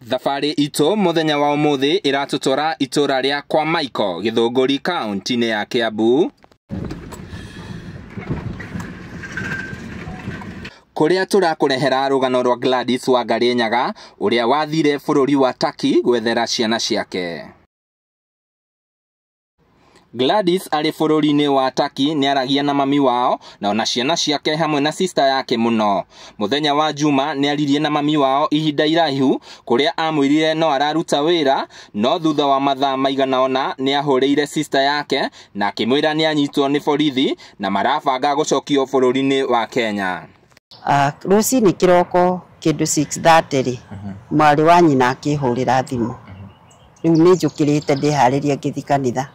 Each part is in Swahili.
Thabarĩ itũ muthenya wa umuthi iratutora itura ria kwa Michael Githunguri kaunti-inĩ ya Kiambu, kuria turakurehera rugano rwa Gladys Wangari Nyaga uria wathire bururi wa Turkey gwethera ciana ciake. Gladys ari bururi-inĩ wa Turkey ni aragia na mami wao na ona ciana ciake hamwe na sister yake muno. Muthenya wa Juma ni aririe na mami wao ihinda iraihu kuria amwirire no araruta wira, no thutha wa mathaa maigana ona ni ahuriire sister yake na akimwira ni anyitwo ni borithi na marabanga gucokio bururi-inĩ wa Kenya. Ruci-inĩ kiroko kindu 6:30 mwari wa nyina akihurira thimu. Riu ni njukirite ndihariria ngithi kanitha.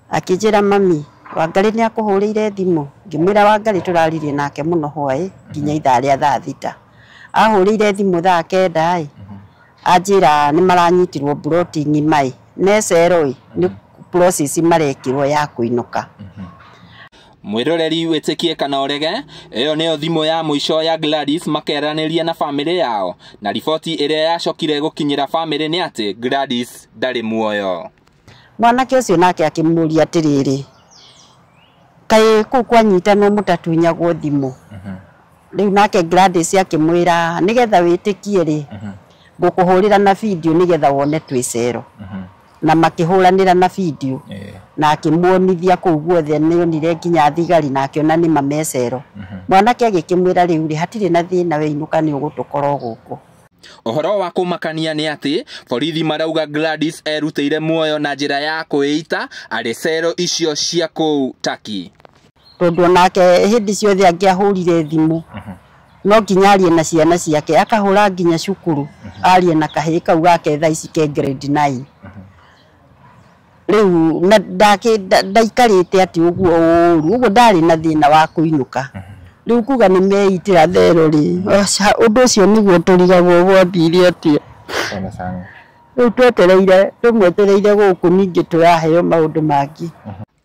Akijira mami Wangari ni akuhurire thimu, ngimwira Wangari turaririe nake muno hwai nginya ithaa ria thaa thita. Ahurire thimu thaa kenda ajira ni maranyitirwo bloating mai neceroi ni process marekirwo ya kuinuka. Mwiroreri witikie kana orege, iyo niyo thimu ya mwisho ya Gladys makeraniria na family yao, na riboti iria yacokire gukinyira family ni ati Gladys ndari muoyo. Mwanake ucio nake akimuria atiriri, kai ku kwanyita no mutatunyagwo thimu. Riu nake Gladys akimwira nigetha witikie ri ngukuhurira na video nigetha wone twicero. Na makihuranira na video na akimuonithia kuu guothe ni onire nginya thigari na akiona ni mamecero. Mwanake agikimwira riu ri hatire na thina we inuka ni ugutukoro guku. Ohoro wa kumakania ni ati borithi marauga Gladys erutire muoyo na njira ya kuita ari cero icio cia kuu Turkey. Tondu nake hindi ciothe angiahurire thimu no nginya arie na ciana ciake, akahura nginya cukuru arie na kahii kau gake thaa ici ke grade 9. Riu na ndaikarite ati uguo ndari na thina wa kuinuka. Riu kuga ni meitira thero ri undu ucio niguo turigagwo gwathire atia. Riu twetereire guku ningi turaheo maundu mangi.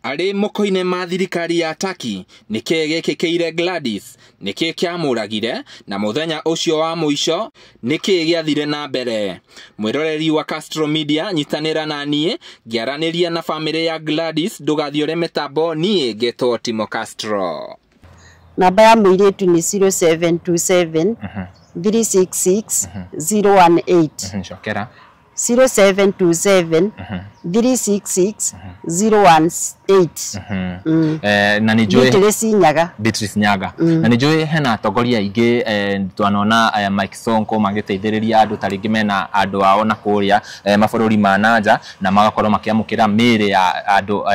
Ari moko-ini ma thirikari ya Turkey niki gikikiire Gladys, niki kiamuragire na muthenya ucio wa muico niki giathire na mbere. Mwiroreri wa Castro Media nyitanira na nie ngiaraniria na family ya Gladys, ndugathiore metambo nie ngetwo Timo Castro. Namba ya muiritu ni 0727 366 018. Shokera 0727 366 018. Na nijue Beatrice Nyaga. Na nijue hena atongoria ingi twanona Mike Sonko magiteithiriria andu taringi mena andu ao na kuria mabururi ma nanja na magakorwo makiamukira miri ya andu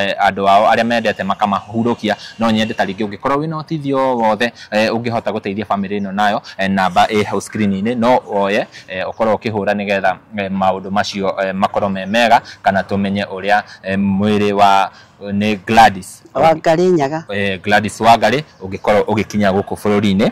ao aria mendete makamahurukia. No nyende taringi ungikorwo wina utithio wothe ungihota guteithia family ino nayo, namba hau screen-ini no oye ukorwo ukihura nigetha maundu macio makorwo mega kana tumenye uria mwiri wa ni Gladys Wangari Nyaga Gladys Wangari ugikorwo ugikinya guku bururi-ini.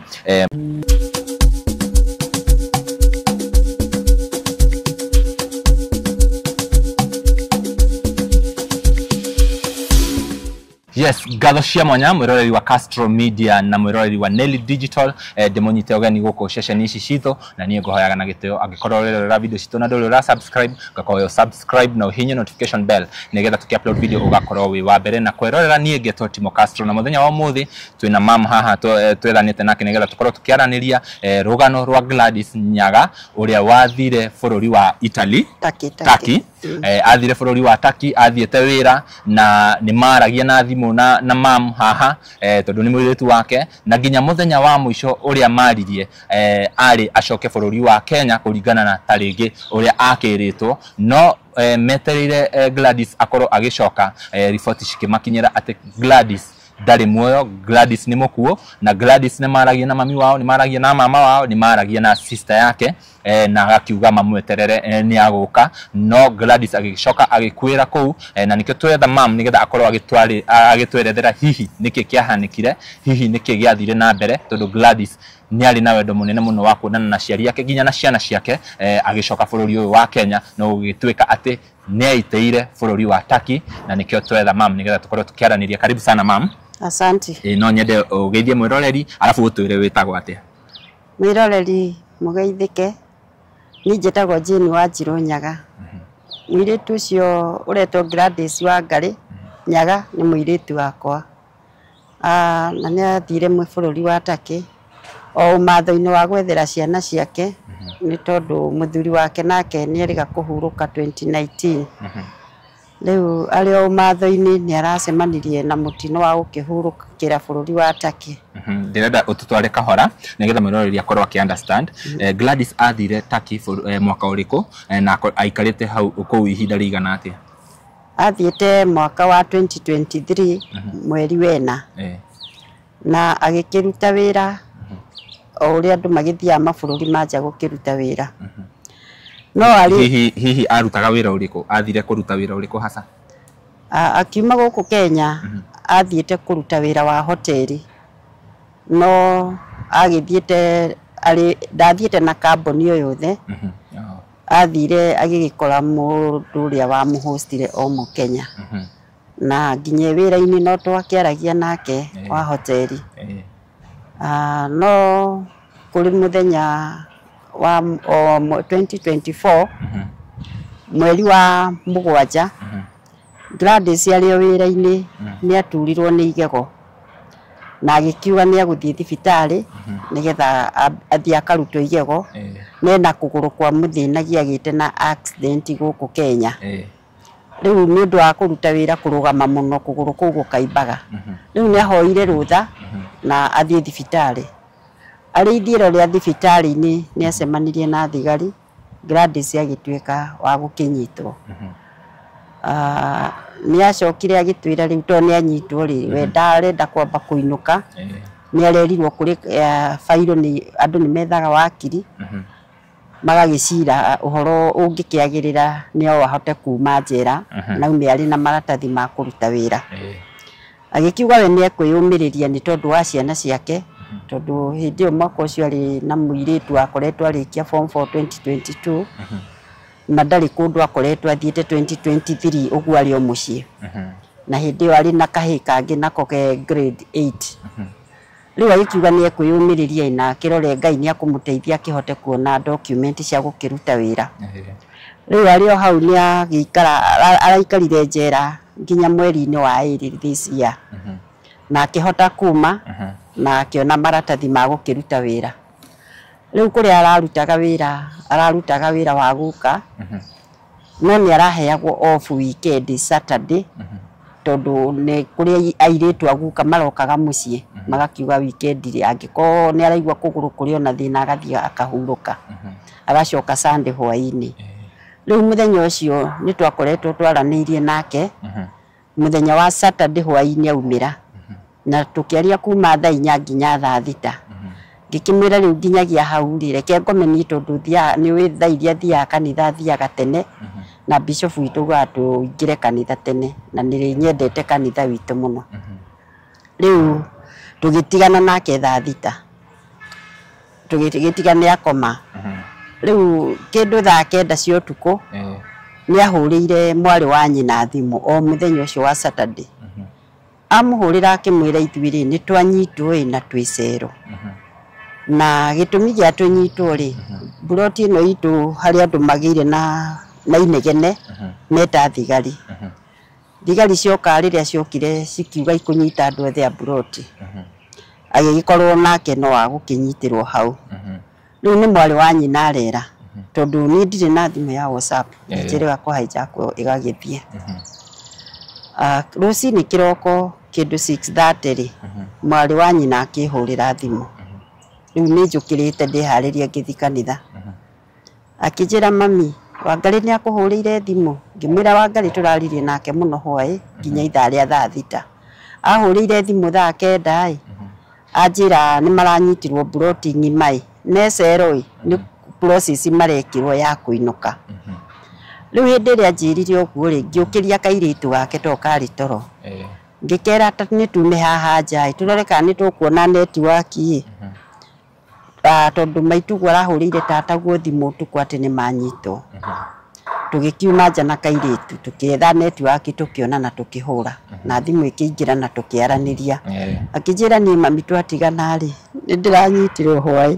Yes, gatho cia mwanya mwiroreri wa Castro Media na mwiroreri wa Nelly Digital ndimonyite ogeni guku ceceni ici citũ, na niĩ ngũhoyaga na gĩtĩo angĩkorwo ũrerorera video citũ na ndũrĩ subscribe ngakorwo subscribe na uhinye notification bell nigetha tukiupload video ugakorwo wi wa mbere na kwĩrorera. Niĩ ngetwo Timo Castro na muthenya wa umuthi twina mam haha twethanĩte nake nigetha tukorwo tukiaraniria rugano rwa Gladys Nyaga uria wathire bururi wa Italy Turkey. Athire bururi wa Turkey athiete wira na ni maragia na thimu na mam haha tondu ni mwiritu wake, na nginya muthenya wa muico uria maririe ari acoke bururi wa Kenya kuringana na taringi uria akiritwo. No metereire Gladys akorwo agicoka, riboti cikimakinyira ati Gladys ndari muoyo, Gladys ni mukuo, na Gladys ni maragia na mami wao, ni maragia na mama wao, ni maragia na sister yake na akiuga mamweterere ni aguka. No Gladys agicoka agikwira kuu na nikio twetha mam nigetha akorwo agitwerethera hihi niki kiahanikire, hihi niki giathire na mbere, tondu Gladys ni ari na wendo munene muno wa kuonana na ciari yake nginya na ciana ciake agicoka bururi uyu wa Kenya no gugituika ati ni aiteire bururi wa Turkey, na nikio twetha mam nigetha tukorwo tukiaraniria. Karibu sana mam. Asante. No nyende ugeithie mwiroreri arafu utwire witagwo atia? Mwiroreri mugeithike Ni njĩtagwo Jane Wanjirũ Nyaga. Mũirĩtu ũcio ũretwo Gladys Wangari Nyaga nĩ mũirĩtu wakwa. Na nĩ athire bũrũri wa Turkey o ũmatho-inĩ wa gwethera ciana ciake nĩ tondũ mũthuri wake nake nĩ erĩga kũhurũka 2019. Rĩu arĩ o ũmatho-inĩ nĩ aracemanirie na mũtino wa gũkĩhurũkĩra bũrũri wa Turkey. Ndĩrenda ũtũtware kahora nĩgetha mwĩroreri akorwo akĩ-understand. Gladys athire Turkey mwaka ũrĩkũ na aikarĩte hau kũu ihinda rĩigana atĩa? Athiĩte mwaka wa 2023 mweri wena na agĩkĩruta wĩra o ũrĩa andũ magĩthiaga mabũrũri manja gũkĩruta wĩra. No hihi arutaga wĩra ũrĩkũ? Athire kũruta wĩra ũrĩkũ hasa? Akiuma gũkũ Kenya athiĩte kũruta wĩra wa hoteli. No agĩthiĩte ndathiĩte na kambuni o yothe. Athire agĩgĩkora mũndũ ũrĩa wa mũhostire o Mũkenya. Na nginya wĩra-inĩ no twakĩaragia nake wa hoteli. No kũrĩ mũthenya wa 2024 mweri wa mũgwanja Gladys arĩ o wĩra-inĩ nĩ aturirwo nĩ igego na agĩkiuga nĩ agũthiĩ thibitarĩ nĩgetha athiĩ akarutwo igego mena kũgũrũ kwa mũthĩnagia agĩte na accident gũkũ Kenya. Rĩu nĩ ũndũ wa kũruta wĩra kũrũgama mũno kũgũrũ kũu gũkaimbaga. Rĩu nĩ ahoire rũtha na athiĩ thibitarĩ. Arĩ ithiĩro rĩa thibitarĩ-inĩ nĩ acemanirie na thigari. Gladys agĩtuĩka wa gũkĩnyitwo. Nĩ acokire agĩtwĩra rĩu tondũ nĩ anyitwo rĩ we ndarenda kwamba kũinũka. Nĩ arerirwo kũrĩ bairũ andũ nĩ methaga wakiri magagĩcira ũhoro ũngĩkĩagĩrĩra nĩ o ahote kuma njera na ume arĩ na maratathi ma kũruta wĩra. Agĩkiuga we nĩ ekwĩyũmĩrĩria nĩ tondũ wa ciana ciake tondũ hĩndĩ ĩyo mwaka ũcio arĩ na mũirĩtu akoretwo arĩkia form 4 2022 na ndarĩ kũndũ akoretwo athiĩte 2023 ũguo arĩ o mũciĩ. Na hĩndĩ ĩyo arĩ na kahĩĩ kangĩ nako ke grade 8. Rĩu agĩkiuga nĩ ekwĩyũmĩrĩria na akĩrore Ngai nĩ akũmũteithia akĩhote kuona document cia gũkĩruta wĩra. Rĩu arĩ o hau nĩ agĩikara araikarire njera nginya mweri-inĩ wa 2 this year. Na akĩhota kuma na akĩona maratathi ma gũkĩruta wĩra. Rĩu kũrĩa ararutaga wĩra wa guka no nĩ araheagwo off weekend Saturday tondũ nĩ kũrĩa airĩtu aguka marokaga mũciĩ magakiuga weekend angĩkorwo nĩ araigua kũgũrũ kũrĩ ona thĩna agathiĩ akahurũka agacoka Sunday hwaĩ-inĩ. Rĩu mũthenya ũcio nĩ twakoretwo twaranĩirie nake mũthenya wa Saturday hwaĩ-inĩ aumĩra na tũkĩaria kuma thaa 4 nginya thaa 6. Ngĩkĩmwĩra rĩu nginyagia hau rĩ reke ngomeni tondũ nĩ wĩ thaa iria thiaga kanitha thiaga tene na bishop witũ uga tũingĩre kanitha tene na nĩ nyendete kanitha witũ mũno. Rĩu tũgĩtigana nake thaa 6 tũgĩtigana akoma. Rĩu kĩndũ thaa 9 cia ũtukũ nĩ ahũrĩire mwarĩ wa nyina thimũ o mũthenya ũcio wa Saturday. Amũhũrĩra akĩmwĩra ithuĩ nĩ twanyitwo na twĩ cero. Na gĩtũmi gĩa tũnyitwo rĩ buroti ĩno itũ harĩ andũ magĩire na inegene meta thigari. Thigari cioka rĩrĩa ciokire cikiuga ikũnyita andũ othe a buroti. Agĩgĩkorwo nake no wa gũkĩnyitĩrwo hau. Rĩu nĩ mwarĩ wa nyina arera tondũ niĩ ndirĩ na thimũ ya WhatsApp njĩrĩga kũ hijack ĩgagĩthiĩ. Rũcinĩ kĩroko kĩndũ 6:30 rĩ mwarĩ wa nyina akĩhũrĩra thimũ. Rĩu nĩ njũkĩrĩte ndĩharĩria ngĩthi kanitha. Akĩnjĩra mami Wangari nĩ akũhũrĩire thimũ. Ngĩmwĩra Wangari tũraririe nake mũno hwaĩ nginya ithaa rĩa thaa 6. Ahũrĩire thimũ thaa 9 anjĩra nĩ maranyitirwo buroti ng'ima necero nĩ process marekirwo ya kũinũka. Rĩu hĩndĩ ĩrĩa anjĩrire ũguo rĩ ngĩũkĩria kairĩtu gake to karĩ toro. Ngĩkera nĩ tume haha nja tũrore kana nĩ tũkuona network tondũ maitugu arahũrĩire tataguo thimũ ũtukũ atĩ nĩ manyitwo. Tũgĩkiuma nja na kairĩtu tũkĩetha network tũkĩona na tũkĩhũra na thimũ ĩkĩingĩra na tũkĩaranĩria. Akĩnjĩra niĩ mami twatigana rĩ nĩ ndĩranyitirwo hwaĩ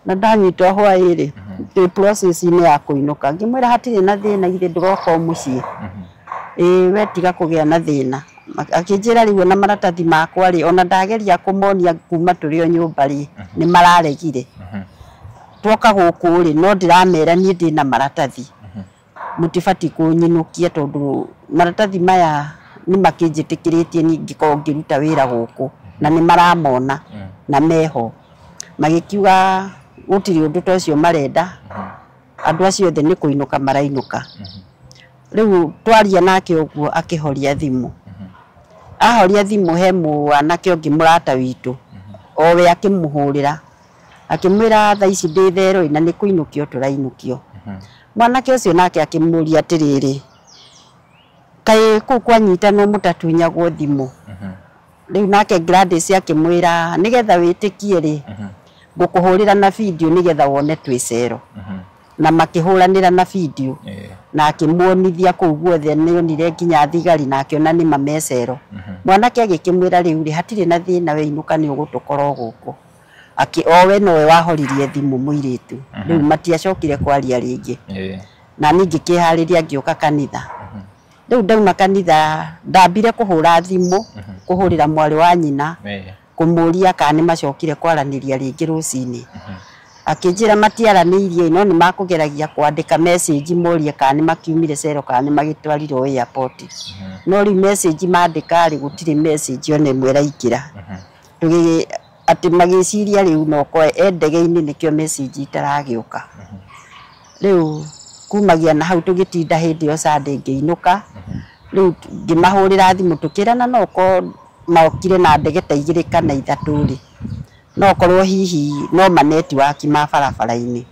na ndanyitwo hwaĩ rĩ the process ni ya kuinuka ngimwira hatire na thina githe nduroka mucie wetiga kugia na thina akinjira riu na maratathi makwa ri ona ndageria kumonia kuma turi o nyumba ri ni mararegire twoka guku ri no ndiramera ni ndina maratathi mutifati kunyinukia tondu maratathi maya ni makinjitikiritie ni ngiko ngiruta wira guku na ni maramona na meho magikiuga gutiri undu tocio marenda andu acio the ni kuinuka marainuka riu twaria nake uguo akihoria thimu ahoria thimu he mwanake ungi murata witu owe akimuhurira akimwira tha ici ndi thero na ni kuinukio turainukio mwanake ucio nake akimuria atiriri kai ku kwanyita no mutatunyagwo thimu riu nake Gladys akimwira nigetha witikie ri ngukuhurira na video nigetha wone twicero na makihuranira na video na akimuonithia kuu guothe nionire nginya thigari na akiona ni mamecero mwanake agikimwira riu ri hatire na thina we inuka ni ugutukoro guku owe nowe wahoririe thimu muiritu riu matiacokire kwaria ringi na ningi kihariria ngioka kanitha riu ndauma kanitha ndambire kuhura thimu kuhurira mwari wa nyina kumuria kana macokire kwaraniria ringi rucini akinjira matiaranirie no ni makugeragia kwandika message morie kana makiumire cero kana magitwarirwo airport no ri message mandika ri gutire message one mwera ikira tugi ati magiciria riu no ko endege-ini nikio message itaragiuka riu kumagia na hau tugitinda hindi yo Sunday ngiinuka riu ngimahurira thimu tukirana no ko maokire na ndege ta 2 kana 3 ri no korwo hihi no ma network ma barabara-ini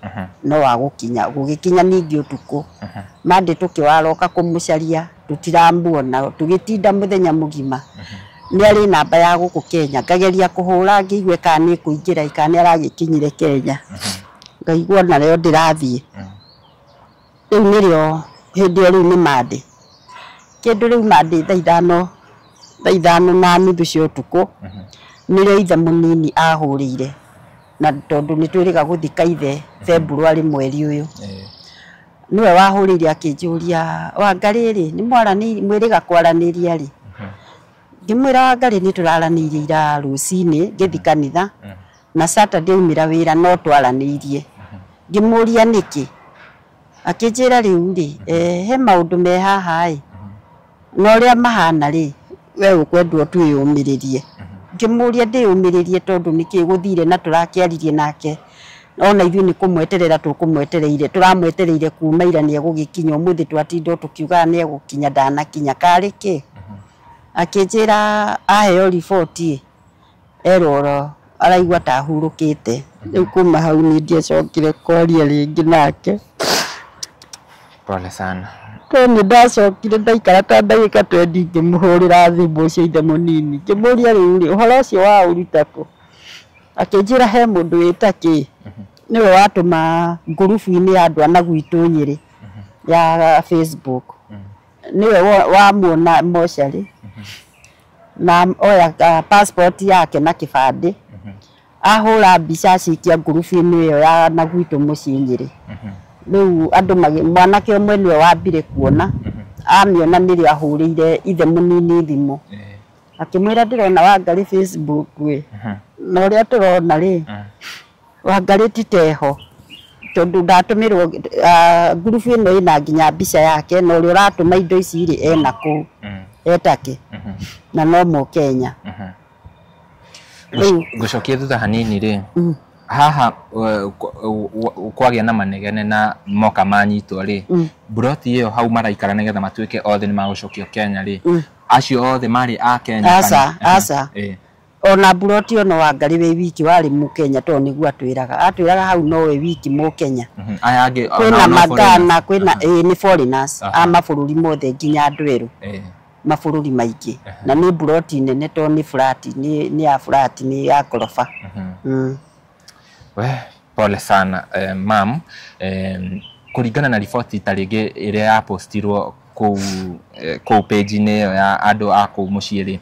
no wagukinya gugikinya ningi utuku mande tukiwaroka kumucaria tutiramuona tugitinda muthenya mugima ni ari namba ya guku Kenya ngageria kuhura ngiigwe kana kuingira ikane aragikinyire Kenya ngaigwa na reo ndirathie riu nirio hindi riu ni mande kindu riu mande thaa ithano na nuthu cia utuku nirio ithe munini ahurire na tondu ni twiriga guthika ithe February mweri uyu niwe wahurire akinjuria Wangariri ni mwarani mwiriga kwaraniria ri ngimwira Wangari ni turaranirie ira rucini ngithi kanitha na Saturday umira wira no twaranirie ngimuria niki akinjira riu ri he maundu me haha no ria mahana ri we ukwendwo twiyumiririe ngimuria ndiyumiririe tondu niki guthire na turakiaririe nake ona ithu ni kumweterera tukumwetereire turamwetereire kuma ira ni egugikinya umuthi twatindo tukiuga ni egukinya ndanakinya kariki akinjira aheo riboti eroro araigwa ta hurukite riu kuma hau ni ndiacokire kwaria ringi nake pole sana ni ndacokire ndaikara ta ndagika 20 ngimuhurira thimu cio ithe munini ngimuria riu ri uhoro ucio wa uritako akinjira he mundu witaki niwe watuma ngurubu-ini ya andu ana gwitu Nyeri ya Facebook niwe wamuona mochari na oya passport yake na kibandi ahura mbica cikia ngurubu-ini iyo ya na gwitu mucii Nyeri riu andu mwanake umwe niwe wambire kuona amiona nirio ahurire ithe munini thimu akimwira ndirona Wangari Facebook we no ria turona ri Wangari titeho tondu ndatumirwo ngurubu ino ina nginya mbica yake no rio ratuma indo ici iri ena ku etake na no mu Kenya gucokia thutha hanini ri haha kwagia na manegene na moka manyitwo ri buroti iyo hau maraikara nigetha matuike othe ni magucokio Kenya ri acio othe mari a Kenya asa ona buroti ono Wangari we wiki wari mu Kenya to niguo atwiraga hau no we wiki mu Kenya ayange kwina magana kwina ni foreigners a mabururi mothe nginya andu eru mabururi maingi na ni buroti nene to ni flat ni ya flat ni ya gorofa we pole sana mam kuringana na riboti taringi iria ya postirwo ku page ni ya andu a ku muciiri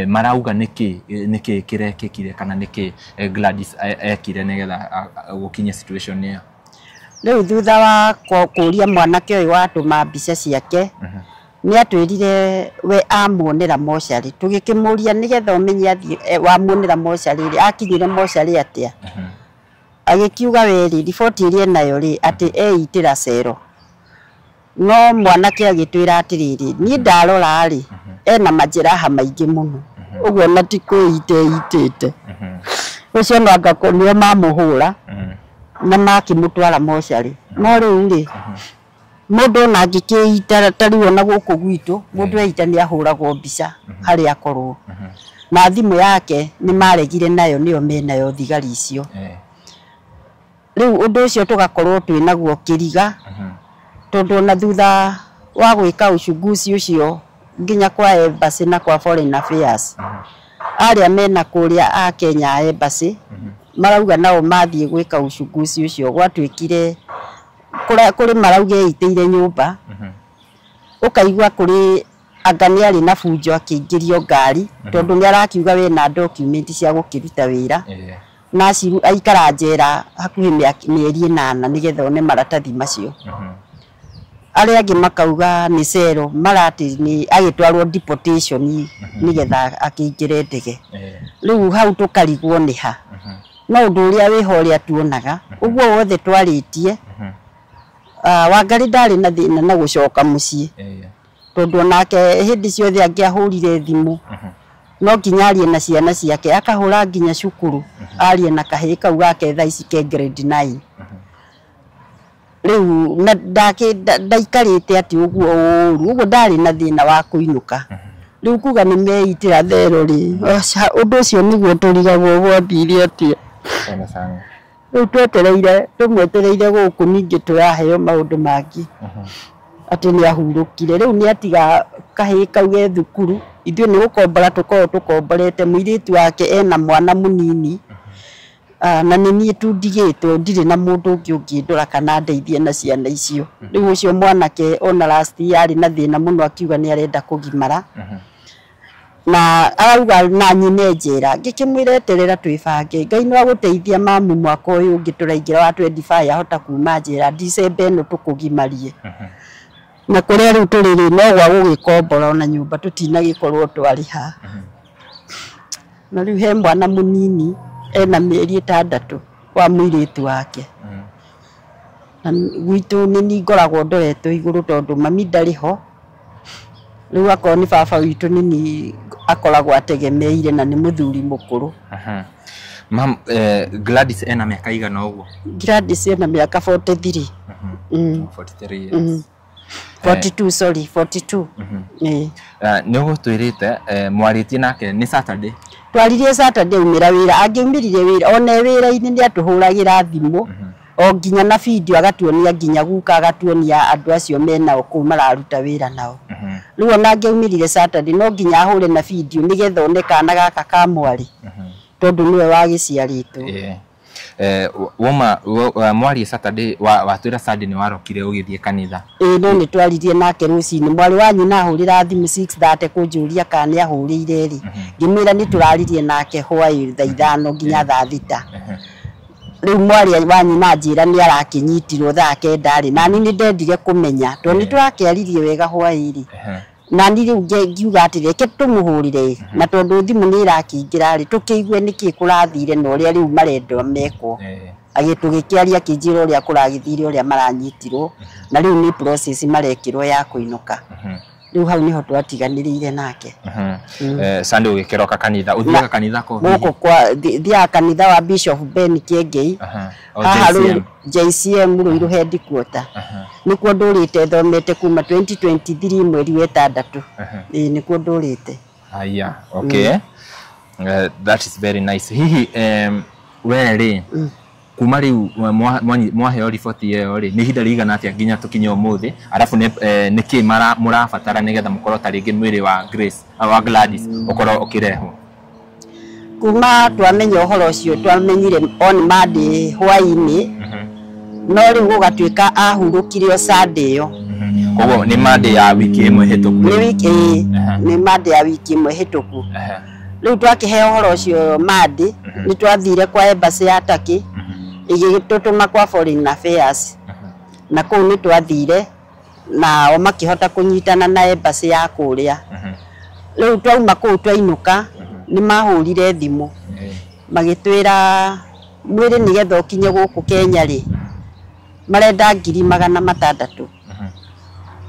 marauga niki kirekikire kana niki Gladys ekire nigetha gukinya situation niyo Riu thutha wa kuria mwanake uyu watuma mbica ciake ni atwirire we amuonera mochari tugikimuria nigetha umenye athie wamuonera mochari ri akinyire mochari atia agikiuga weri riboti iri nayo ri ati eitira cero no mwanake agitwira atiriri ni ndarora ri ena majeraha maingi muno uguo na tikuite itite ucio no ngakonio mamuhura na makimutwara mochari no riu ri mundu na ngikiita tariwo na guku gwitu mundu eita ni ahuragwo mbica hari akorwo na thimu yake ni maregire nayo niyo menayo thigari icio riu undu ucio tugakorwo twinaguo kiriga tondu na thutha wa gwika ucunguzi ucio nginya kwa embassy na kwa foreign affairs aria mena kuria a Kenya embassy marauga nao mathie gwika ucunguzi ucio gwatwikire kuri marauge iteire nyumba ukaigwa kuri angani ari na bunjo akingĩrio ngari tondu ni arakiuga we na document cia gukiruta wira na ciru aikara njera hakuhi mieri 8 nigetha one maratathi macio ari angi makauga ni cero marati ni agitwarwo deportation nigetha akingire ndege riu hau tukarigwo ni ha no undu uria wiho uria tuonaga uguo wothe twaritie Wangari ndari na thina na gucoka mucii tondu nake hindi ciothe angiahurire thimu no nginyarie na ciana ciake akahura nginya cukuru arie na kahii kau gake thaa ici ke grade 9 riu na ndaikarite ati uguo ndari na thina wa kuinuka riu kuga ni meitira thero ri undu ucio niguo turigagwo gwathiire atia riu twetereire tumwetereire guku ningi turaheo maundu mangi ati ni ahurukire riu ni atiga kahii kau ge thukuru ithuĩ ni gukombora tukomborete muiritu wake ena mwana munini na ni tu ndigitwo ndire na mundu ngindura kana ndeithie na ciana icio riu ucio mwanake ona last yari na thina muno akiuga ni arenda kugimara na arauga na nyine njera ngikimwireterera twibange Ngai no aguteithia mamu mwaka uyu ngituraingira wa 25 ahota kuma njera December no tukugimarie na kuria riu turiri no gwa gugikombora na nyumba tutinagikorwo twariha na riu he mwana munini ena mieri 6 wa muiritu wake na gwitu ni ngoragwo ndoretwo iguru tondu mami ndariho riu akoni baba witu nini akoragwo ategemeire na ni muthuri mukuru mam Gladys ena miaka igana uguo Gladys ena miaka 43 43 years 42 sorry 42 ni gutwirite mwaritie nake ni Saturday twaririe Saturday umira wira angiumirire wira one wira-ini ni atuhuragira thimu o nginya na video agatuonia nginya guka agatuonia andu acio mena oku mararuta wira nao riu ona ngiumirire Saturday no nginya ahure na video nigetha one kana gaka ka mwari tondu niwe wagiciaritwo woma mwari Saturday watwira Sunday ni warokire ugithie kanitha no ni twaririe nake rucini mwari wanyu na ahurira thimu 6:30 kunjuria kana ahurire ri ngimira ni turaririe nake hwaii thaa 5 nginya thaa 6 riu mwari wanyu na njira ni arakinyitirwo thaa 9 na ni ndendire kumenya to ni turakiaririe wega hwaii ri na ni riu ngiuga ati reke tumuhurire na tondu thimu ni irakingira ri tukiigue niki kurathire no ria riu marendo meko agitugikiaria kinjira uria kuragithire uria maranyitirwo na riu ni process marekirwo ya kuinuka riu hau niho twatiganirire nake Sunday ugikiroka kanitha uthiaga kanitha ko guko kwa thia kanitha wa Bishop Ben Kiengei haru JCM ruiru headquarter nikuo ndurite thomete kuma 2023 mweri wa 6 nikuo ndurite aya okay that is very nice hihi were kuma riu mwaheo riboti iyo ri ni hinda rigana atia nginya tukinye umuthi arafu niki murabatara nigetha mukorwo ta ringi mwiri wa Grace wa Gladys ukorwo ukirehwo kuma twamenya uhoro ucio twamenyire on Monday hwaini no riu gugatwika ahurukire Sunday yo koguo ni Monday ya wiki imwe hituku ni wiki ni Monday ya wiki imwe hituku riu twakiheo uhoro ucio Monday ni twathire kwa embassy ya Turkey igitutuma kwa foreign affairs na kũu nĩ twathire na o makĩhota kũnyitana na embassy ya kũrĩa rĩu twauma kũu twainũka nĩ mahũrire thimũ magĩtwĩra mwĩrĩ nĩgetha ũkinye gũkũ Kenya rĩ marenda 600,000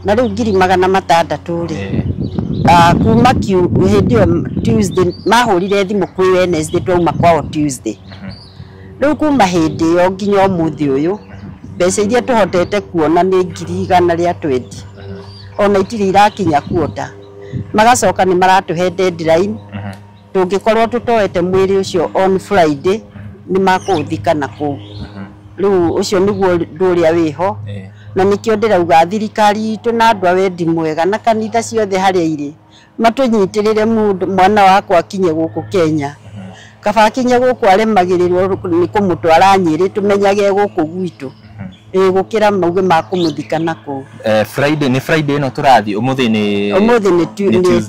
na rĩu 600,000 rĩ kuma hĩndĩ ĩyo Tuesday mahũrire thimũ kwĩ Wednesday twauma kwao Tuesday rĩu kuma hĩndĩ ĩyo nginya ũmũthĩ ũyũ mbeca iria tũhotete kuona nĩ 120 ona itirĩ irakinya kuota magacoka nĩ maratũhe deadline tũngĩkorwo tũtoete mwĩrĩ ũcio on Friday nĩ makũũthika na kũu rĩu ũcio nĩguo ũndũ ũrĩa wĩho na nĩkĩo ndĩrauga thirikari itũ na andũ a wendi mwega na kanitha ciothe harĩa irĩ matũnyitĩrĩre mwana wakwa akinye gũkũ Kenya kaba akinye gũkũ aremagĩrĩrwo nĩ kũmũtwara Nyĩrĩ tũmenyage gũkũ gwitũ gũkĩra mauge makũmũthika na kũu Friday nĩ Friday ĩno tũrathiĩ ũmũthĩ nĩ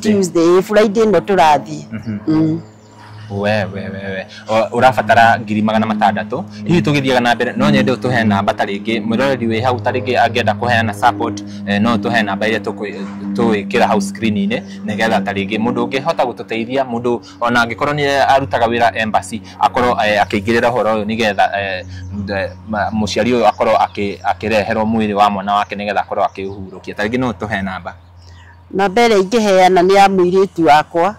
Tuesday Friday ĩno tũrathiĩ we urabatara 600,000 hihi tugithiaga na mbere no nyende utuhe namba tarĩngĩ mwĩroreri wĩ hau tarĩngĩ angĩenda kuheana support no tuhe namba iria tuwĩkĩra hau screen-inĩ nĩgetha tarĩngĩ mũndũ ũngĩhota gũtũteithia mũndũ ona angĩkorwo nĩ arutaga wĩra embassy akorwo akĩingĩrĩra ũhoro ũyũ nĩgetha mũciari ũyũ akorwo akĩreherwo mwĩrĩ wa mwana wake nĩgetha akorwo akĩũhurũkia tarĩngĩ no tuhe namba ĩrĩa ingĩheana nĩ ya mũirĩtu wakwa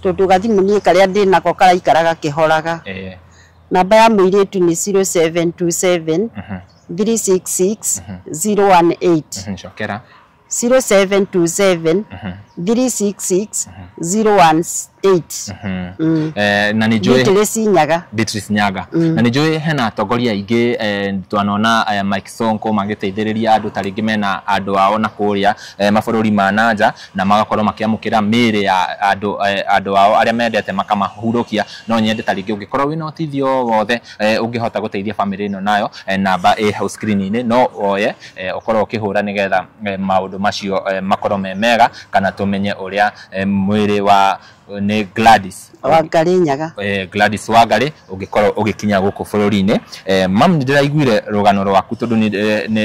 tondũ gathimũ niĩ karĩa ndĩnako karaikaraga kĩhoraga namba ya mũirĩtu nĩ 0727 366 018 Shokera 0727 366 018 na nĩ njũĩ Beatrice Nyaga na nĩ njũĩ hena atongoria aingĩ twanona Mike Sonko magĩteithĩrĩria andũ tarĩngĩ mena andũ ao na kũrĩa mabũrũri ma nanja na magakorwo makĩamũkĩra mĩĩrĩ ya andũ ao arĩa mendete makamahurũkia no nyende tarĩngĩ ũngĩkorwo wĩna ũteithio wothe ũngĩhota gũteithia family ĩno nayo namba ĩ hau screen-inĩ no oye ũkorwo ũkĩhũra nĩgetha maũndũ macio makorwo me mega kana tumenye ũrĩa mwĩrĩ wa nĩ Gladys Wangarĩ Nyaga Gladys Wangarĩ ũngĩkorwo ũgĩkinya gũkũ bũrũri-inĩ mam ndĩraiguire rũgano rwaku tondũ nĩ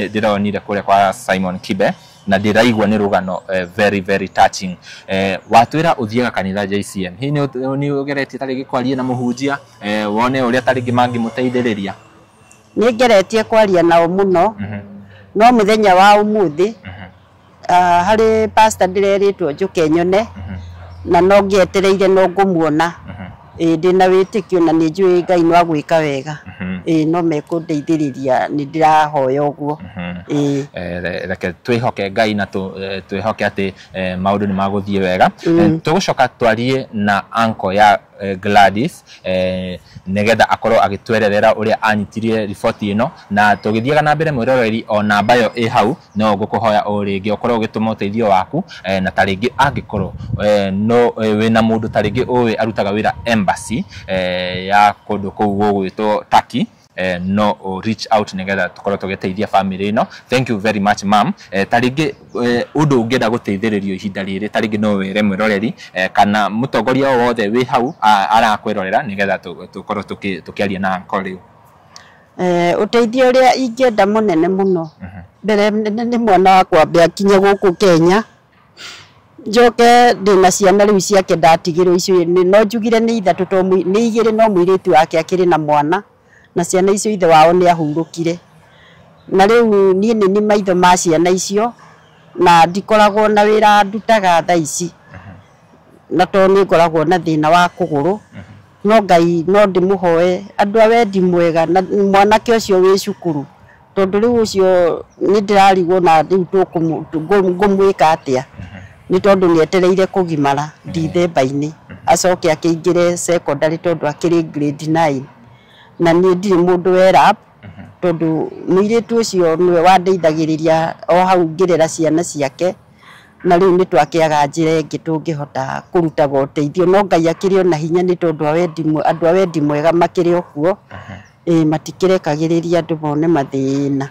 ndĩronire kũrĩa kwa Simon Kibe na ndĩraigua nĩ rũgano very very touching watwĩra ũthiaga kanitha JCM hihi nĩ ũgeretie tarĩngĩ kwaria na mũhunjia wone ũrĩa tarĩngĩ mangĩmũteithĩrĩria nĩ ngeretie kwaria nao mũno no mũthenya wa ũmũthĩ harĩ pastor ndĩrerĩtwo njũke nyone na no ngĩetereire no ngũmuona ndĩna wĩtĩkio na nĩ njũĩ Ngai no agwĩka wega no mekũndeithĩrĩria nĩ ndĩrahoya ũguo reke twĩhoke Ngai na twĩhoke atĩ maũndũ nĩ magũthiĩ wega tũgũcoka twarie na uncle ya Gladys nĩgetha akorwo agĩtwerethera ũrĩa anyitirie riboti ĩno na tũgĩthiaga na mbere mwĩroreri o namba ĩyo ĩ hau no ngũkũhoya o rĩngĩ ũkorwo ũgĩtũma ũteithio waku na tarĩngĩ angĩkorwo no wĩna mũndũ tarĩngĩ ũĩ arutaga wĩra embassy ya kũndũ kũu gũgwĩtwo Turkey no reach out nĩgetha tũkorwo tũgĩteithia family ĩno thank you very much mam tarĩngĩ ũndũ ũngĩenda gũteithĩrĩrio ihinda rĩrĩ tarĩngĩ no wĩre mwĩroreri kana mũtongoria o wothe wĩ hau arakwĩrorera nĩgetha tũkorwo tũkĩaria na uncle rĩu ũteithio ũrĩa ingĩenda mũnene mũno mbere nĩ mwana wakwa akinye gũkũ Kenya njoke ndĩna ciana rĩu ciake ndatigĩrwo icio no njugire nĩ ithatũ nĩ igĩrĩ no mũirĩtu wake akĩrĩ na mwana na ciana icio ithe wao nĩ ahurũkire na rĩu niĩ nĩ maitho ma ciana icio na ndikoragwo na wĩra ndutaga thaa ici na to nĩ ngoragwo na thĩna wa kũgũrũ no Ngai no ndĩmũhoe andũ a wendi mwega na mwanake ũcio wĩ cukuru tondũ rĩu ũcio nĩ ndĩrarigwo na rĩu ngũmwĩka atĩa nĩ tondũ nĩ etereire kũgimara December-inĩ acoke akĩingĩre secondary tondũ akĩrĩ grade 9 na niĩ ndirĩ mũndũ wera tondũ mũirĩtu ũcio nĩwe wandeithagĩrĩria o hau ngĩrera ciana ciake na rĩu nĩ twakĩaga njĩra ĩngĩ tũngĩhota kũrutaga ũteithio no Ngai akĩrĩ na hinya nĩ tondũ andũ a wendi mwega makĩrĩ okuo matikĩrekagĩrĩria andũ mone mathĩna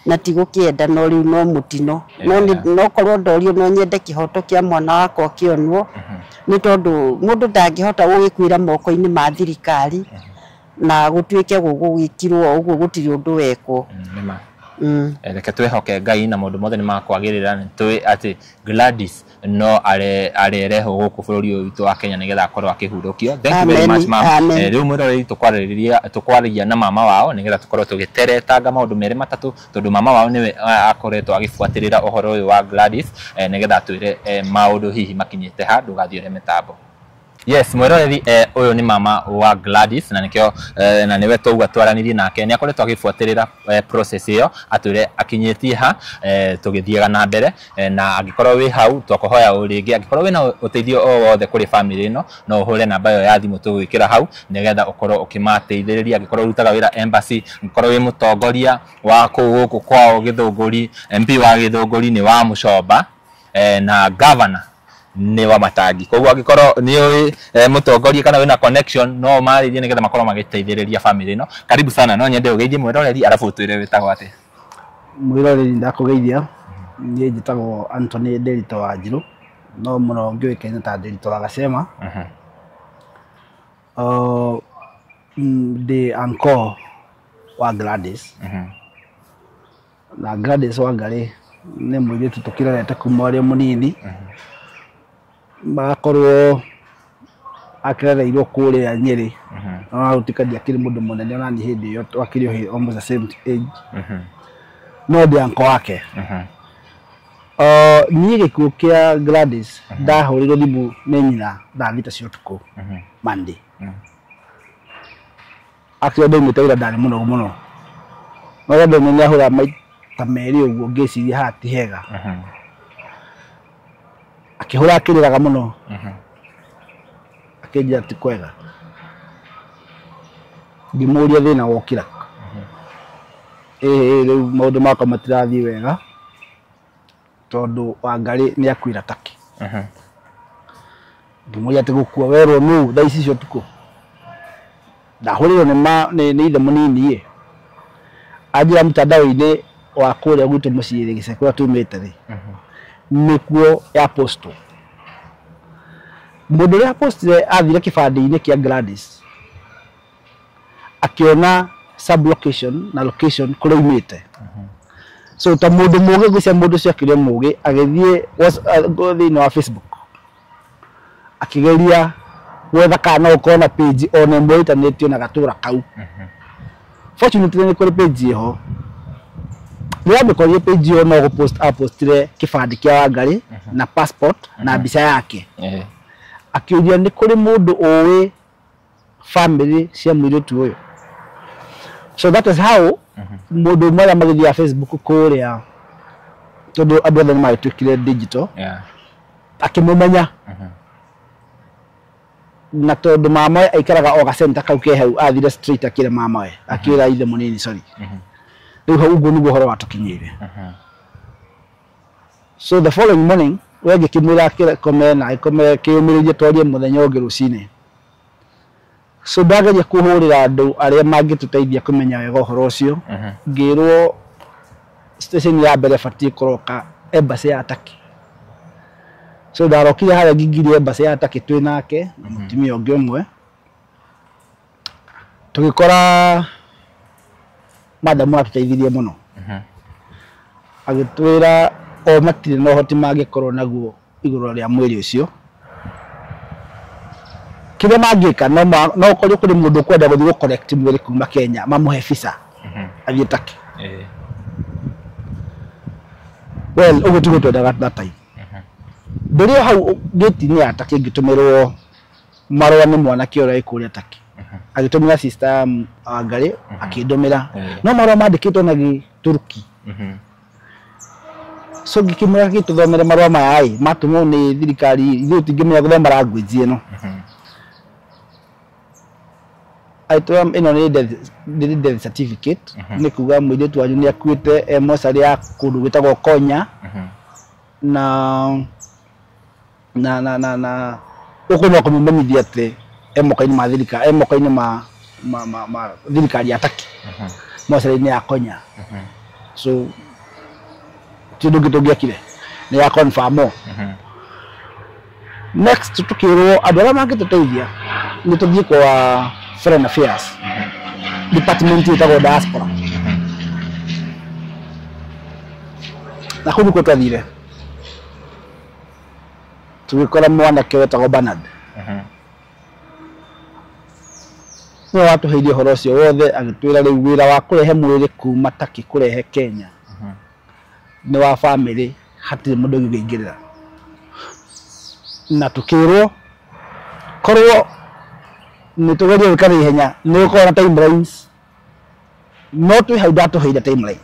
na tigũkĩenda no rĩu no mũtino no korwo ndorio no nyende kĩhoto kĩa mwana wakwa kĩonwo nĩ tondũ mũndũ ndangĩhota gũgĩkuĩra moko-inĩ ma thirikari na gũtuĩke gũgĩkirwo ũguo gũtirĩ ũndũ wekwo reke twehoke Ngai na maundu mothe ni makwagirira ni twi ati Gladys no arereho guku bururi uyu witu wa Kenya nigetha akorwo akihurukio. Thank you very much ma'am. Riu mwiroreri tukwariria na mama wao nigetha tukorwo tugiteretanga maundu mere matatu tondu mama wao niwe akoretwo agifuatirira uhoro uyu wa Gladys nigetha twire maundu hihi makinyite ha ndugathiore mitambo. Yes, mwiroreri uyu ni mama wa Gladys na nikio na niwe tugwa twaranirie nake ni akoretwo agifuatirira process iyo atwire akinyitie ha tugithiega na mbere na agikorwo wi hau twakohoya uringi agikorwo wina uteithio o wothe kuri family ino no uhure namba yo ya thimu tugwikira hau nigetha ukorwo ukimateithiriria agikorwo rutaga wira embassy ukorwo wi mutongoria wa guku kwao Githunguri MP wa Githunguri ni wa Mucomba na governor ni wa Matangi koguo agikorwo ni mutongoria kana wina connection no maririe nigetha makorwo magiteithiriria family ino. Karibu sana no nyende ugeithie mwiroreri arafu twire witagwo ati mwiroreri ndakugeithia ni njitagwo Anthony Derito wa Njiru no muno ngiuikaine ta Derito wa Gacema the uncle wa Gladys na Gladys wa Ngari ni mwiritu tukirarete kuma uri munini makorwo akirereirwo kuria Nyeri no utikadia kiri mundu munene ona ni hindi yo wakiri almost the same age no the uncle wake ni gikuo kia Gladys ndahurirwo thimu ni nyina thaa thita cia utuku Monday akio ndimite wira ndari muno no ndo ni ahura maita meri uguo ngiciria hati hega akihura akiriraga muno akinjira ati kwega ngimuria thina wokira riu maundu makwa matirathi wega tondu wa Ngari ni akwira Taki ngimuria ati gukua werwo nu thaa ici cio tuko ndahurirwo ni ithe munini ye ajira mtandao-ini wa kuria gutu muciiri Gicekura tumite ri nikuo ya posto mundu ria postire athire kibandi-ini kia Gladys akiona sub location na location kuria imite so ta mundu muge gucia mundu cia kire muge agithie thini wa Facebook akigeria wetha kana ukona page on emo internet na gatura kau fortunately ni kuri page iho niya mikorie page iho no postire kibandi kia Ngari na passport na mbica yake akiuria ni kuri mundu owe family cia mwiritu uyu so that is how mundu mara magithia Facebook kuria tondu andu othe nimagitukire digital akimumenya na tondu mama aikaraga o gacenta kau ke hau athire straight akire mama we akira ithe munini sorry riu hau uguo niguo horo watukinyire so the following morning wege kimwira akira kome na ikome kiumiririe twarie muthenya ungi rucine so ndageria kuhurira andu aria mangituteithia kumenya wega uhoro ucio ngirwo station ya mbere fatie kuroka embassy ya Taki so ndarokire haria ngingirie embassy ya Taki twi nake na mutimia ungi umwe tugikora madam atuteithirie muno agitwira o matire no hoti magikorwo naguo iguru ria mwiri ucio kile magika no kuri kuri mundu kwenda guthio connect mwiri kuma Kenya mamuhe visa athie Taki well ugo tugo that time ndio hau gate ni ya Taki ngitumirwo marwa ni mwana kiora ikuria Taki agitumira sister Ngari akindumira no marwa mandikitwo na Gituruki so ngikimura gituthomere marwa maya matumwo ni thirikari ithu tingimenya guthoma language ino I told him ni death certificate ni kuga mwiritu wanyu ni akuite mosari ya kundu gwitagwo Konya na ukuno kumumithia ati emokaini ma thirikari emokaini ma thirikari ya Taki mosari ni ya Konya so tindu gitugiakire ni ya confirm next tukirwo andu aria mangituteithia ni tuthie kwa Foreign Affairs department itagwo diaspora na kuni kwa twathire tugikora mwanake wetagwo Bernard no watu heirie horo cio wothe agitwira riu wira wa kurehe mwiri kuma Turkey kurehe Kenya ni wa family hatire mundu ngingirira na tukirwo korwo ni tugerie wikara ihenya ni uko na timelines no tu hauda to haida timeline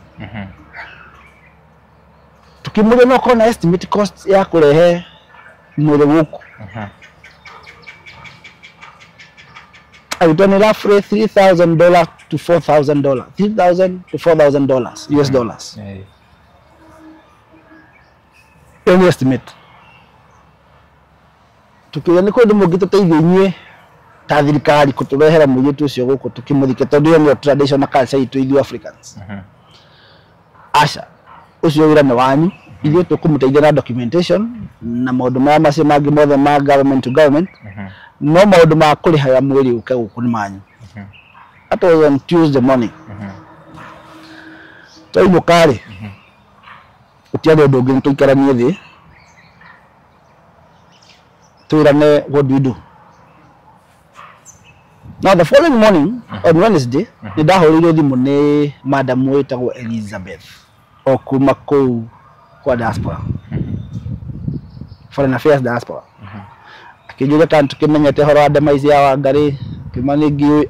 tukimuria no kona estimate cost ya kurehe mwiri guku I don't know, roughly $3,000 to $4,000, $3,000 to $4,000 US dollars. Any estimate. Tukiya niko ndo mugito teithie ta thirikari kuturehera muyitu ucio guku tukimuthike tondu yo traditional culture itu ithu Africans. Asha ucio wira ni wanyu ithuĩ tukumuteithia na documentation na maundu maya macio mangi mothe ma government to government no maundu ma kurihaga mwiri uke guku ni manyu. That was on Tuesday morning. So imukari utiage undu ungi tuikaranie thi tuirane what do we do. Now the following morning on Wednesday nidahuririo thimu ni madam wetagwo Elizabeth okuma kou kwa diaspora foreign affairs diaspora akijuga kantu kimenyete horo wa demaizi ya Wangari Kimanigi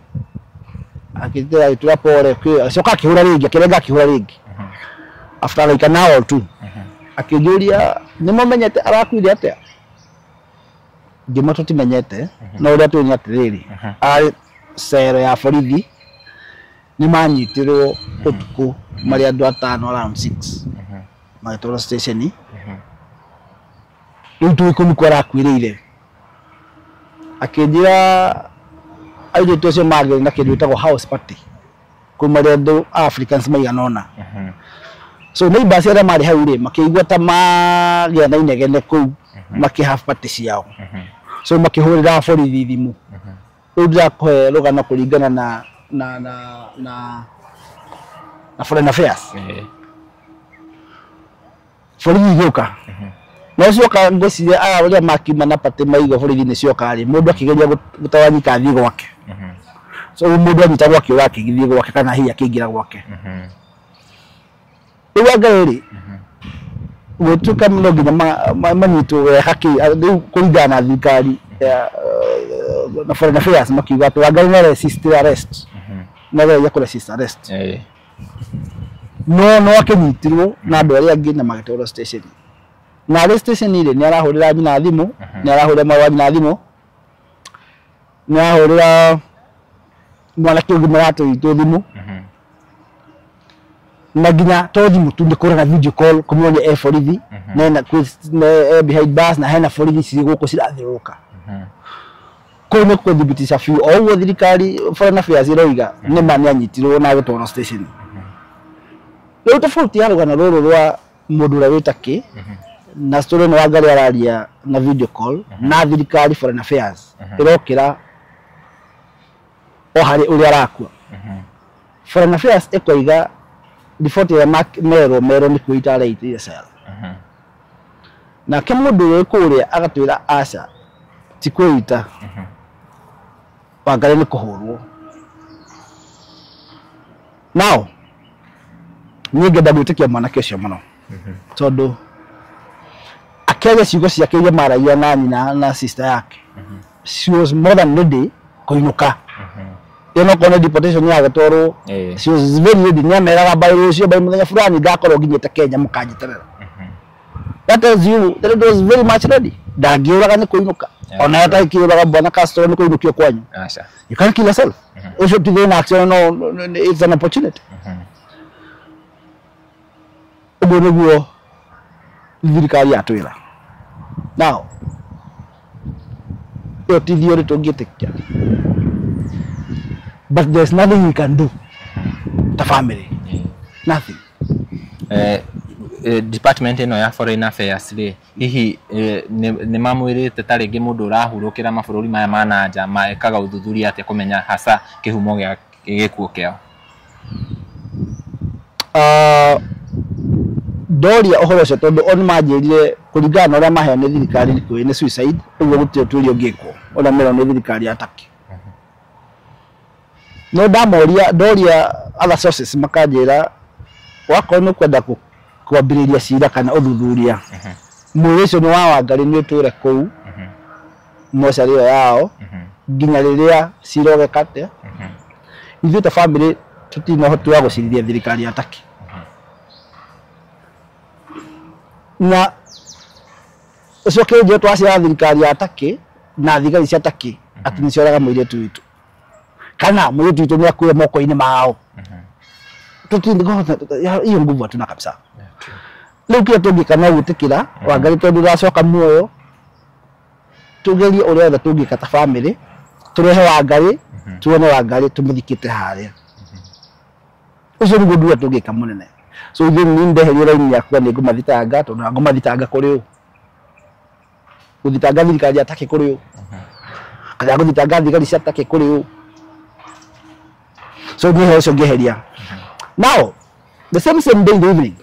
akitira itura pore soka kihura ringi akirenga kihura ringi after like an hour or two akijuria ni mumenyete arakwire atia ngimo tutimenyete no uria tu nyatiriri ari sero ya borithi ni manyitirwo utuku mari andu atano around 6 magitoro station riu ikumi kwara kwirire akijira aije tucio magire na kindu itagwo house party kumari andu Africans maiganona so neighbors era mari hau ri makigwa ta magia na inegene ku maki half party ciao so makihurira borithi thimu riu ndakwe rugana kuringana na foreign affairs borithi gioka no cioka ngocire aya uria makima na pate maigo borithi ni cioka ri mundu akigeria gutawanyika thi gwake so mundu anyita gwake wake githie gwake kana hiya kingira gwake riu angairi gutuka muno nginya manyitu haki riu kuringana na thirikari na foreign affairs makiuga ati Wangari na resist arrest na ya ku resist arrest no akinyitirwo na andu aria angi na magitoro station na arrest station ile ni arahurira nyina thimu ni arahurira mawani na thimu ni arahurira mwana kingi marato itu thimu na ginya to thimu tu ndikora na video call kumuonia borithi na behind bars na hena borithi ciri guku cirathiruka kuno kudhibitisha fiu o thirikari foreign affairs iroiga ni mani anyitirwo na gutwaro station riu tofauti ya rugana ruru rwa mundu ria witaki na story no Wangari araria na video call na thirikari foreign affairs irokira o hari uri arakua foreign affairs ekoiga report ya mero ni kuita rate ya sel na kemundu wekuria agatwira aca ti kuita Wangari ni kuhurwo now ningenda gwitikia mwanake ucio muno tondu akege ciugo ciake iria maragia na nyina na sister yake she was more than ready kuinuka no kone deportation ya gatoro she was very ready nyameraga bairo cio bai muthenya fulani ngakorwo nginyete Kenya mukanjiterera that is you that it was very much ready dangiuraga ni kuinuka ona hata ikiuraga bwana Castro ni kuinukio kwanyu you can't kill yourself should be an action no it's an opportunity uboneguo thirikari atwira now yo tithio tungitikia but there's nothing you can do the family nothing department ino ya foreign affairs ri hihi ni mamwirite taringi mundu urahurukira mabururi maya mananja maekaga uthuthuria ati kumenya hasa kihumo gia gikuo kiao Doria ohoro cio tondu on manjirire kuringana uria maheo ni thirikari ni suicide uguo gutio turio ngiko ona mero ni thirikari ya Turkey. No ndamoria Doria other sources makanjira wako no kwenda kwambiriria cira kana uthuthuria mwiri ucio ni wa Wangari ni utwire kuu mocarĩ yao nginya rĩrĩa cirogekate ithuĩ ta family tutina ũhoti wa gũcirithia thirikari ya Turkey. Na ucio kĩnjũ twacira thirikari ya Turkey na thigari cia Turkey atĩ nĩ cioraga mũirĩtu witũ kana mũirĩtu witũ nĩ akuire moko-inĩ mao. Hiyo nguvu hatuna kabisa. Leo kile tungĩka no gũtĩkĩra Wangari tondũ ndacoka muoyo tugerie ũrĩa othe tungĩka ta family turehe Wangari tuone Wangari tũmũthikĩte harĩa. Ucio nĩguo nduga tungĩka mũnene. So ithuĩ nĩ ndeherio raini yakwa nĩ ngũmathitanga tondũ ngũmathitanga kũrĩ ũ gũthitanga thirikari ya Turkey kũrĩ ũ kana gũthitanga thigari cia Turkey kũrĩ ũ. So nĩ ũcio ngĩheria. Now the same day in the evening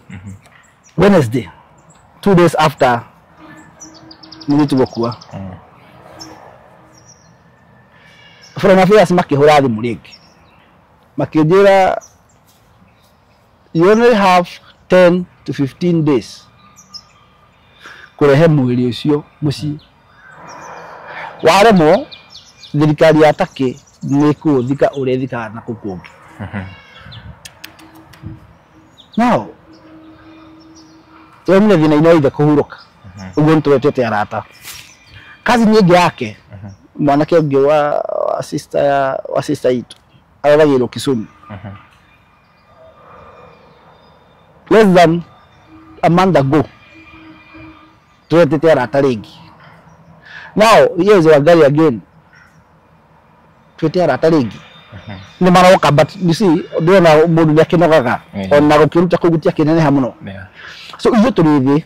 Wednesday 2 days after nilitu gukua Foreign Affairs makihura thimu ringi makijira you only have 10 to 15 days kurehe mwiri ucio muci waremo thirikari ya Turkey ni kuthika uri thika na kukungi. Now tuone thina ino ide kuhuruka uguo ntwetete arata kazi nyingi yake mwanake ungi wa sister itu aragirwo Kisumu less than a month ago twetete arata ringi. Now here is Wangari again twetete arata ringi ni maroka but you see ndona mundu ni akinogaga ona gukiruta kugutia kinene muno. So ithuĩ tũrĩ thĩ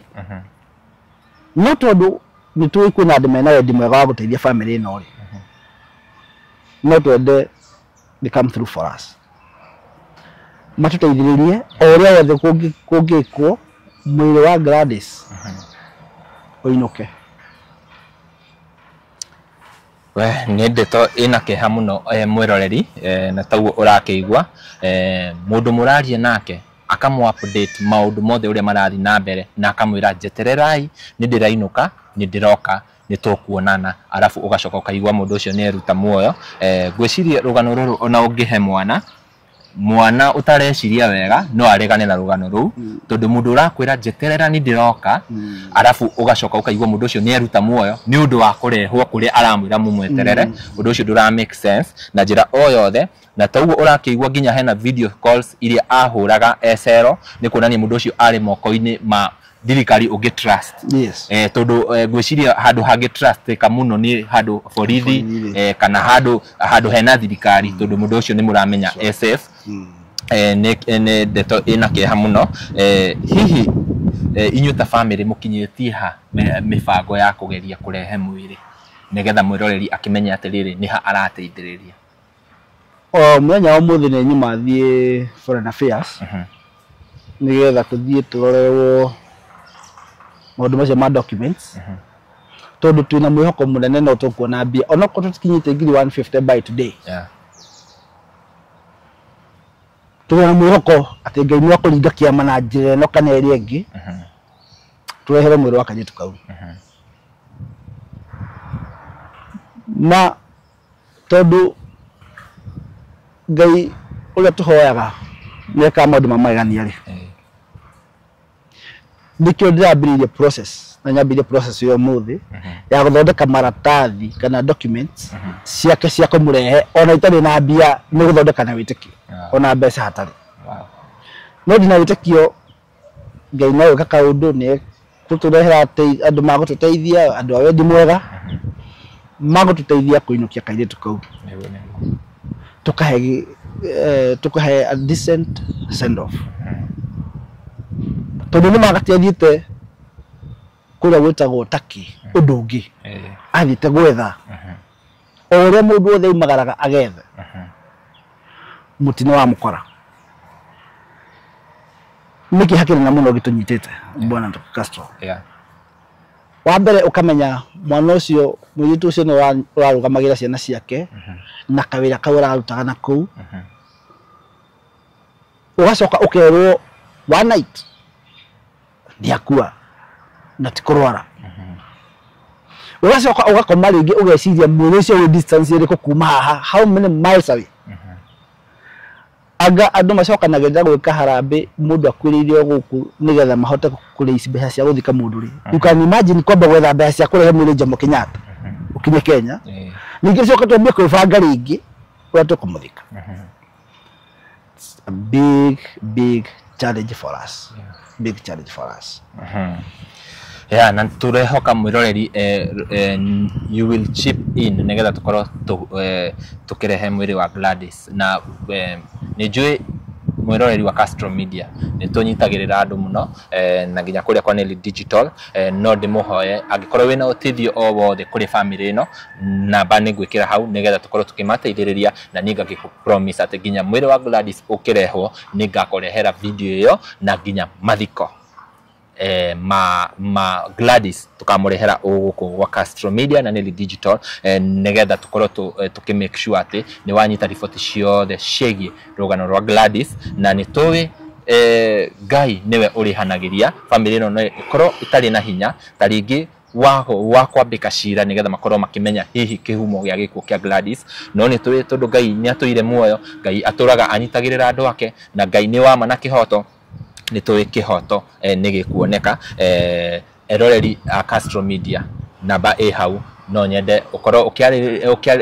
no tondũ nĩ tũĩ kwĩna andũ mena wendi mwega wa gũteithia family ĩno rĩ no twende they come through for us matũteithĩrĩrie o ũrĩa wothe kũngĩkwo mwĩrĩ wa Gladys ũinũke. We nĩ ndeto ĩna kĩeha mũno mwĩroreri na taguo ũrakĩigua mũndũ mũraria nake akamu update maundu mothe uria marathi na mbere na akamwira njetererai ni ndirainũka ni ndiroka ni tũkuonana arafu ugacoka ukaigua mundu ucio ni eruta muoyo. Ngwiciria rugano ruru ona ungihe mwana utareciria wega no aregane na rugano ruu tondu mundu urakwira njeterera ni ndiroka arafu ugacoka ukaigua mundu ucio ni eruta muoyo ni undu wa kurehwo kuria aramwira mumweterere undu ucio ndura make sense na njira o yothe. Na taguo urakĩigua nginya hena video calls iria ahuraga esero ni kuonania mundu ucio ari moko-ini ma thirikari ungi trust. Yes. Tondu ngwiciria handu hangi trust ka muno ni handu borithi kana handu hena thirikari tondu mundu ucio ni muramenya SF. Ne ndeto ina kĩeha muno. Hihi inyuĩ ta family mukinyitie ha mibango ya kugeria kurehe mwiri nigetha mwiroreri akimenya atiriri ni ha arateithĩrĩria? Mwenya wa muthi ni nyuma thie Foreign Affairs nigetha tuthie turorerwo maundu macio ma documents tondu twina mwihoko munene no tukuona mbia ona ko tutikinyite ngiri 150 by today. Twina mwihoko ati Ngai ni akuringa kiama na njira no kana eri engi turehere mwiri wa kanyitu kau na tondu Ngai uria tuhoyaga neka maundu mamagania ri ndikio ndĩrambĩrĩirie process na nyambĩrĩirie process yo muthi ya gũthondeka maratathi kana documents ciake cia kũmũrehe ona itarĩ na mbia nĩ gũthondeka na wĩtĩkio ona mbeca hatarĩ. No ndina wĩtĩkio Ngai no eka kaũndũ nĩ gũtũrehera andũ magũtũteithia andũ a wendi mwega magũtũteithia kũinũkia kairĩtu kau tukahe a decent send off tondu ni magatiathiite kuria gwitagwo Turkey undu ungi athiite gwetha o uria mundu wothe umagaraga agethe mutino wa mukora niki hakiri na muno gitunyitete bwana Castro wa mbere ukamenya mwana ucio muyitu ucio no warugamagira ciana ciake na kawira kawira arutaga na kuu ugacoka ukerwo one night ndiakua na tikorwara ugacoka ugakoma ringi ugeciria mwiri ucio wi distance iri kuma haha how many miles away aga andu macokanagira gwika harambe mundu akwiririo guku nigetha mahote kureisi mbeca cia guthika mundu ri you can imagine kwamba gwetha mbeca cia kurehe mwiri Jomo Kenyatta ukinye Kenya ningi coka twambie kwibanga ringi uratu kumuthika a big challenge for us big challenge for us na turehoka mwiroreri you will chip in nigetha tukoro tukirehe mwiri wa Gladys na nijui mwiroreri wa Castro Media nitunyitagirira andu muno na nginya kuria kwa Nelly Digital no ndimuhoye angikorwo wina utithio o wothe kuri family ino namba nigwikira hau nigetha tukorwo tukimateithiriria na ninga promise ati nginya mwiri wa Gladys ukirehwo ningakorehera video iyo na nginya mathiko Gladys tukamurehera uguku wa Castro Media na Nelly Digital nigetha tukorwo tuki make sure ati ni wanyita riboti ciothe ciegi rugano rwa Gladys na nituwi Ngai niwe urihanagiria family ino no ikorwo itari na hinya taringi wa kwambika cira nigetha makorwo makimenya hihi kihumo gia gikuo kia Gladys no ni tuwi tondu Ngai ni atuire muoyo Ngai aturaga anyitagirira andu ake na Ngai ni wa mana kihoto nituwe kihoto nigikuoneka eroreri a Castro Media namba hau no nyende ukorwo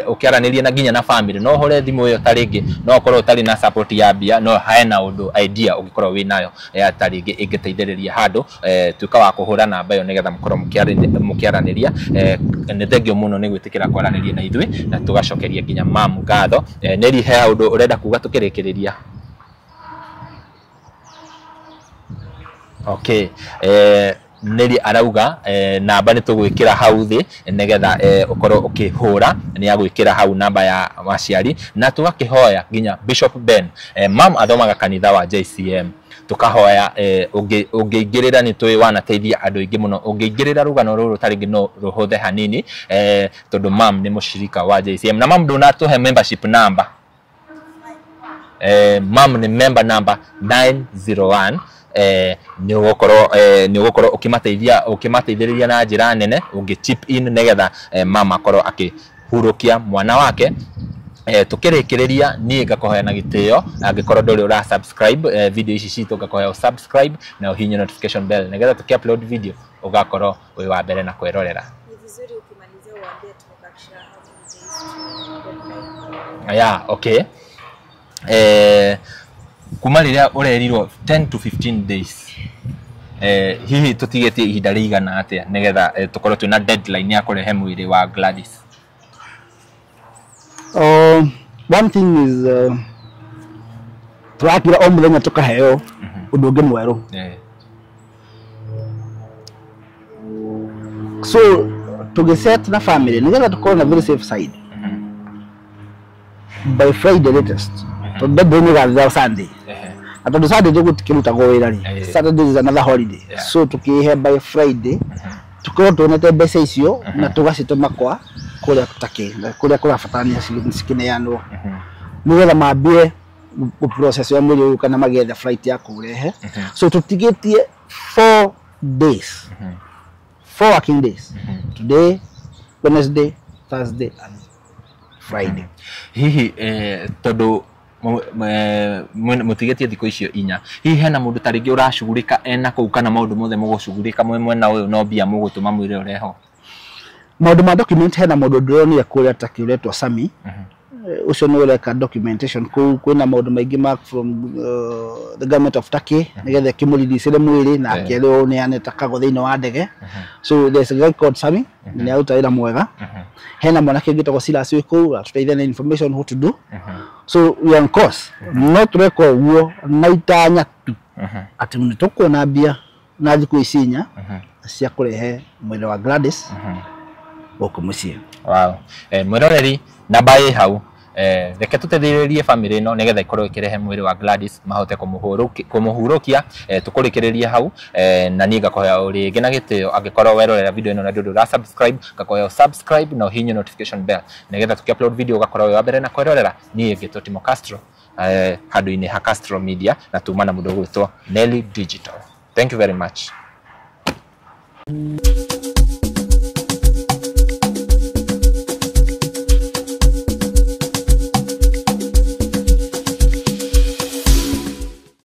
ukiaraniria na nginya na family no hore thimu iyo taringi no ukorwo utari na support ya bia no haena undu idea ugikorwo wi nayo taringi ingiteithiriria handu tuka wa kuhura namba iyo nigetha mukorwo mukiaraniria ne thengio muno ni gwitikira kwaraniria na ithui na tugacokeria nginya mam ngatho neri he undu urenda kuga tukirikiriria okay Nelly arauga namba ni tugwikira hau thi nigetha ukorwo ukihura ni ya gwikira hau namba ya maciari na tugakihoya nginya Bishop Ben mam athomaga kanitha wa JCM tukahoya ungiingirira ni tui wanateithia andu ingi muno ungiingirira rugano ruru taringi no ruhuthe hanini tondu mam ni mushirika wa JCM na mam ndunatuhe membership number mam ni member number 901 ni ugukorwo ukimateithiriria na njira nene ungi chip in nigetha mama korwo akihurukia mwana wake tukirikiriria ni ngakohoya na gitio angikorwo nduri ura subscribe video ici citu ngakohoya subscribe na uhinye notification bell nigetha tuki-upload video ugakorwo wi wa mbere na kwirorera ni vizuri ukimalizia uambie tumebakisha okay kuma riria urerirwo 10 to 15 days hihi tutigetie ihinda rigana atia nigetha tukorwo twina deadline ya kurehe mwiri wa Gladys one thing is turakira o muthenya tukaheo undu ungi mweru so tugiset na family nigetha tukorwo na very safe side by Friday latest tondu ni gatha Sunday atondo Sunday ndio tukiruta wira ri Saturday is another holiday so tukihe by Friday tukorwo tunete mbeca icio na tugacituma kwa kuria tutaki kuria kurafatania cikineanwo nigetha mambie process ya mwiri kana magetha flight ya kurehe so tutigetie 4 days 4 working days today Wednesday Thursday and Friday hihi tondu mutigetie thiko icio inya hihi hena mundu taringi urashugurika ena kuu kana maundu mothe mugucugurika mwena uyu no bia mugutuma mwire ureho maundu ma document hena mundu ndionire kuria takiretwa Sami ucio ni ureka documentation kwina maundu maingi mark from the government of Turkey nigetha kimurithicire mwiri na akero ni aneta kago thiini wa ndege so there's a guy called Sami ni autaira mwega hena mwanake ngitagwo Silas wiku atuteithia information what to do so we are on course not record wo naitanya tu ati munitukuona bia na thiku isinya cia kurehe mwiri wa Gladys guku mucie wow mwiroreri namba hau reke tutethiririe family no nigetha ikorwo ikirehe mwiri wa Gladys mahote kumuhurukia tukurikirerie hau na ni ngakoya uri gina gitio angikorwo werorera video ino na ndu ra subscribe ngakoya subscribe na hinyo notification bell nigetha tuki-upload video gakorwo wa mbere na kwerorera ni Gito Timo Castro handu-ini ha Castro Media na tuma na mundu gwitwo Nelly Digital. Thank you very much.